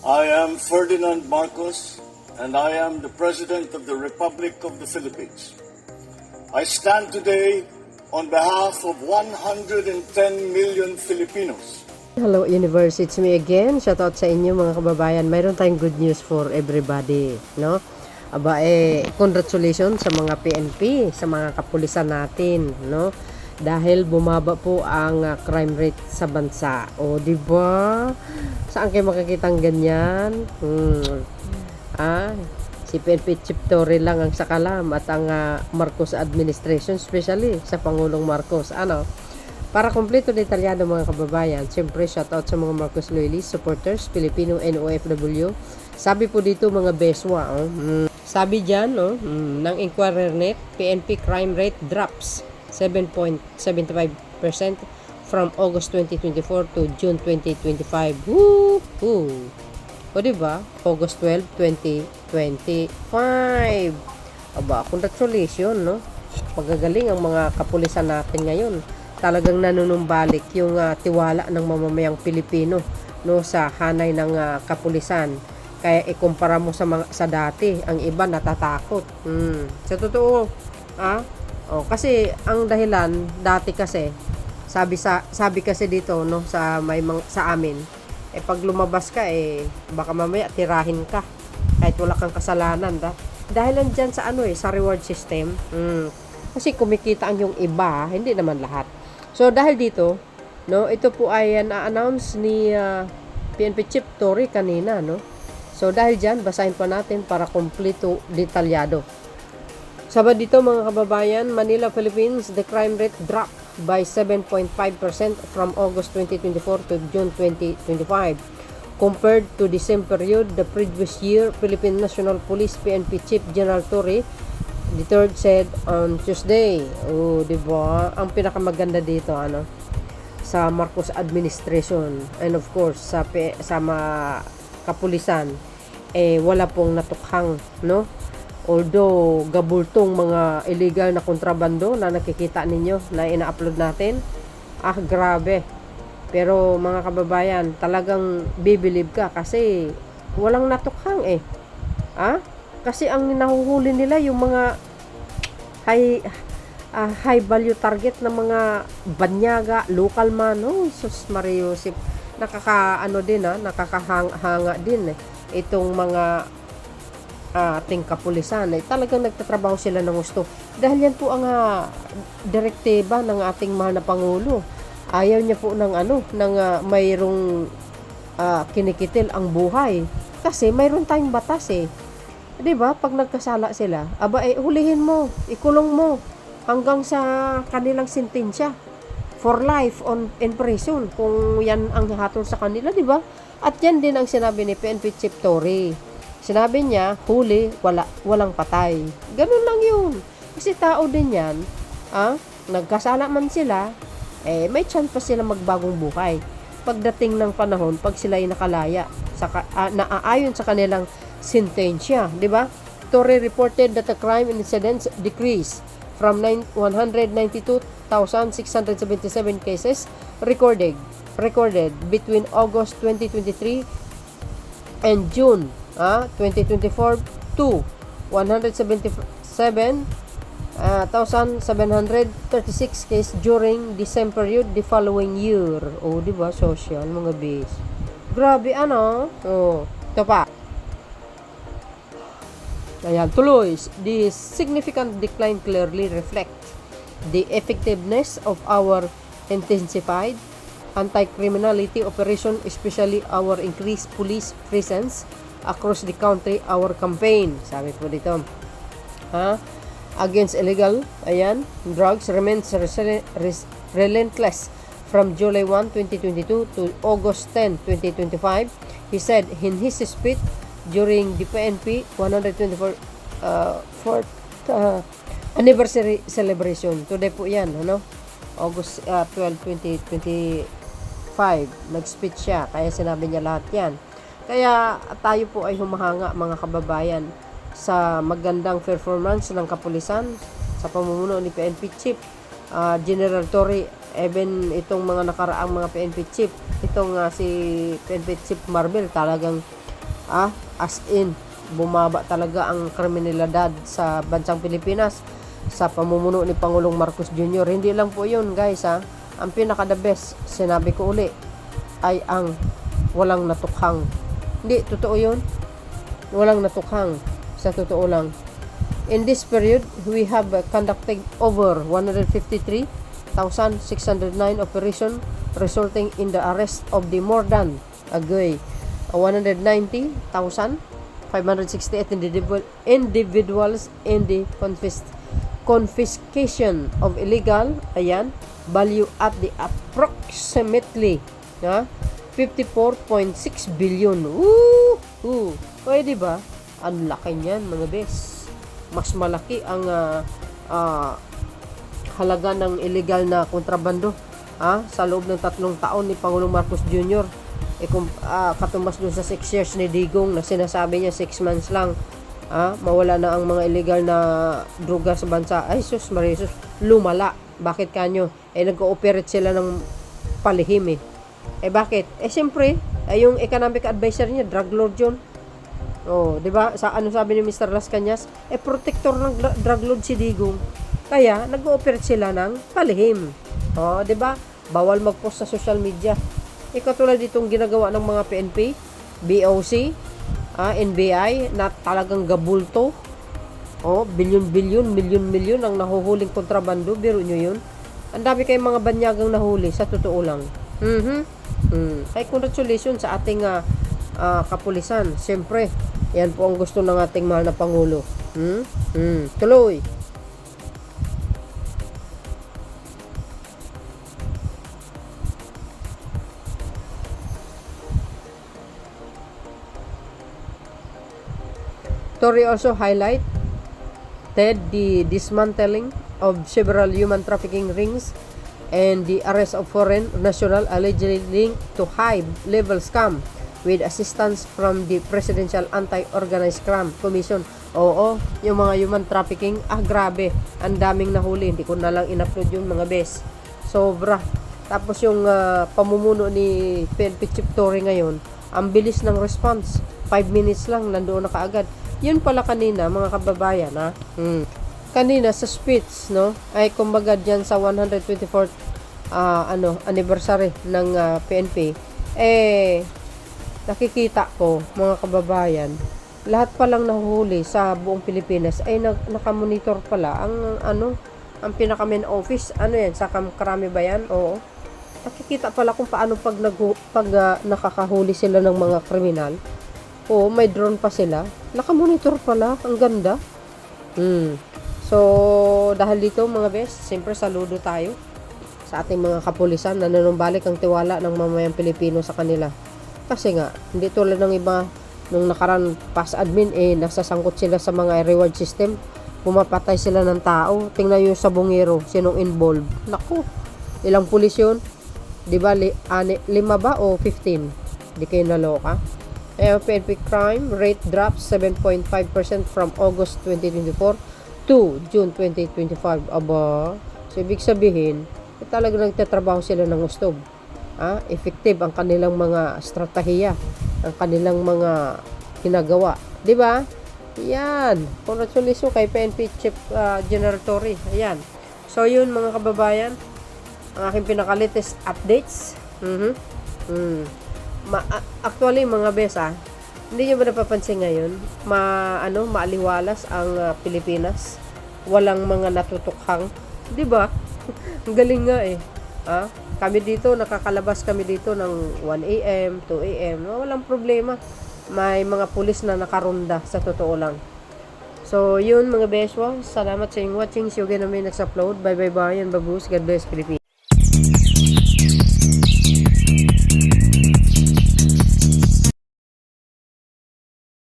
I am Ferdinand Marcos, and I am the President of the Republic of the Philippines. I stand today on behalf of 110 million Filipinos. Hello Universe, it's me again. Shoutout sa inyo mga kababayan. Mayroon tayong good news for everybody, no? Congratulations sa mga PNP, sa mga kapulisan natin, no? Dahil bumaba po ang crime rate sa bansa. O, di ba? Saan kayo makikita ang ganyan? Si PNP Chief Torre lang ang sakalam at ang Marcos administration, especially sa Pangulong Marcos. Para kompleto detalyado mga kababayan, siyempre shoutout sa mga Marcos loyalists, supporters, Filipino and OFW. Sabi po dito mga beswa, sabi dyan ng Inquirer Net, PNP crime rate drops 7.75% from August 2024 to June 2025. Woo! O diba? August 12, 2025. Congratulations, no? Magagaling ang mga kapulisan natin ngayon. Talagang nanunumbalik yung tiwala ng mamamayang Pilipino, no, sa hanay ng kapulisan. Kaya ikumpara mo sa dati, ang iba natatakot. Sa totoo, kasi ang dahilan dati kasi sabi kasi dito, no, sa amin, pag lumabas ka baka mamaya tirahin ka kahit wala kang kasalanan, dahil diyan sa sa reward system. Kasi kumikita ang yung iba, hindi naman lahat. So dahil dito, no, ito po ay na-announce ni PNP Chief Torre kanina, no. So dahil diyan, basahin pa natin para kompleto detalyado. Sabi dito mga kababayan, Manila, Philippines, the crime rate dropped by 7.5% from August 2024 to June 2025. Compared to the same period the previous year, Philippine National Police PNP Chief General Torre III said on Tuesday. Diba? Ang pinakamaganda dito, sa Marcos administration and of course sa mga kapulisan, wala pong natukhang, no? Although gabultong mga illegal na kontrabando na nakikita ninyo na ina-upload natin, grabe. Pero mga kababayan, talagang bibilib ka kasi walang natukhang kasi ang nahuhuli nila yung mga high value target na mga banyaga, local man. Sus Mariusip, nakakahanga din itong mga ating kapulisan. Talagang nagtatrabaho sila ng gusto. Dahil yan po ang direktiba ng ating mahal na Pangulo. Ayaw niya po ng mayroong kinikitil ang buhay. Kasi mayroon tayong batas Diba? Pag nagkasala sila, hulihin mo, ikulong mo hanggang sa kanilang sentensya. For life in prison. Kung yan ang hatol sa kanila, diba? At yan din ang sinabi ni PNP Chief Torre. Sinabi niya, huli, walang patay. Ganun lang yun. Kasi tao din yan, nagkasala man sila, may chance pa sila magbagong buhay. Pagdating ng panahon, pag sila ay nakalaya, naaayon sa kanilang sentensya, di ba? Torre reported that the crime incidents decreased from 192,677 cases recorded between August 2023 and June 2024 to 177,736 cases during the same period the following year. Diba? Social, mga bis. Grabe, ito pa. Ayan, tuloy. The significant decline clearly reflects the effectiveness of our intensified anti-criminality operation, especially our increased police presence across the country. Our campaign, sabi po dito, against illegal drugs remains relentless from July 1, 2022 to August 10, 2025. He said in his speech during the PNP 124th anniversary celebration. Today po yan, August 12, 2025. Nag-speech siya, kaya sinabi niya lahat yan. Kaya tayo po ay humahanga mga kababayan sa magandang performance ng kapulisan sa pamumuno ni PNP Chief General Torre. Even itong mga nakaraang mga PNP Chief, itong si PNP Chief Marvel, talagang As in, bumaba talaga ang kriminalidad sa bansang Pilipinas sa pamumuno ni Pangulong Marcos Jr. Hindi lang po yun, guys, ang pinaka the best, sinabi ko uli, ay ang walang natukhang. Hindi, totoo yun. Walang natukhang. Sa totoo lang. In this period, we have conducted over 153,609 operation resulting in the arrest of the more than 190,568 individuals in the confiscation of illegal value at the approximately 54.6 billion. Pwede ba? Ang laki niyan, mga bes. Mas malaki ang halaga ng illegal na kontrabando sa loob ng 3 taon ni Pangulong Marcos Jr. Katumbas dun sa 6 years ni Digong na sinasabi niya 6 months lang mawala na ang mga illegal na droga sa bansa. Ay sus Marisus, lumala. Bakit kanyo? Nag-ooperate sila ng palihim bakit? Siyempre, yung economic advisor niya, drug lord yun. Di ba? Sa ano sabi ni Mr. Las Cañas? Protector ng drug lord si Digong. Kaya, nag-ooperate sila ng palihim. Di ba? Bawal mag-post sa social media. Katulad ditong ginagawa ng mga PNP, BOC, NBI, na talagang gabulto. Bilyon-bilyon, milyon-milyon ang nahuhuling kontrabando. Biro nyo yun. Ang dami kayong mga banyagang nahuli, sa totoo lang. Ay, congratulations sa ating kapulisan. Siyempre, yan po ang gusto ng ating mahal na Pangulo. Tuloy. Story also highlight the dismantling of several human trafficking rings and the arrest of foreign national allegedly linked to high-level scam with assistance from the Presidential Anti-Organized Crime Commission. Yung mga human trafficking, grabe, ang daming nahuli. Hindi ko na lang in-upload yung mga bes. Sobra. Tapos yung pamumuno ni PNP Chief Torre ngayon, ang bilis ng response. 5 minutes lang, nandoon na kaagad. Yun pala kanina, mga kababayan, kanina sa speech, ay kumbaga dyan sa 124th anniversary ng PNP, nakikita ko, mga kababayan, lahat palang nahuhuli sa buong Pilipinas ay nakamonitor pala ang pinaka main office, yan, sa Krami ba yan? Oo. Nakikita pala kung paano pag nakakahuli sila ng mga kriminal. May drone pa sila. Nakamonitor pala. Ang ganda. So, dahil dito mga bes, siyempre saludo tayo sa ating mga kapulisan na nanumbalik ang tiwala ng mamayang Pilipino sa kanila. Kasi nga, hindi tulad ng iba nung nakaraan pass admin, nasasangkot sila sa mga reward system. Pumapatay sila ng tao. Tingnan nyo sa Bungero, sinong involved. Naku, ilang pulis yun? Diba, 5 ba o 15? Di kayo naloka. PNP crime rate drops 7.5% from August 2024 to June 2025. So ibig sabihin, talaga nagtatrabaho sila ng gusto. Effective ang kanilang mga estratehiya, ang kanilang mga ginagawa. 'Di ba? Yan. Congratulations kay PNP Chief General Torre. Ayan. So yun mga kababayan, ang aking pinaka-latest updates. Actually mga besa, hindi nyo ba napapansin ngayon maaliwalas ang Pilipinas, walang mga natutukhang, di ba? Ang galing nga kami dito, nakakalabas kami dito ng 1 AM, 2 AM, walang problema, may mga pulis na nakaronda, sa totoo lang. So yun mga beswa, salamat sa inyong watching. See you again na may next upload. Bye bye bye and bagus. God bless Philippines.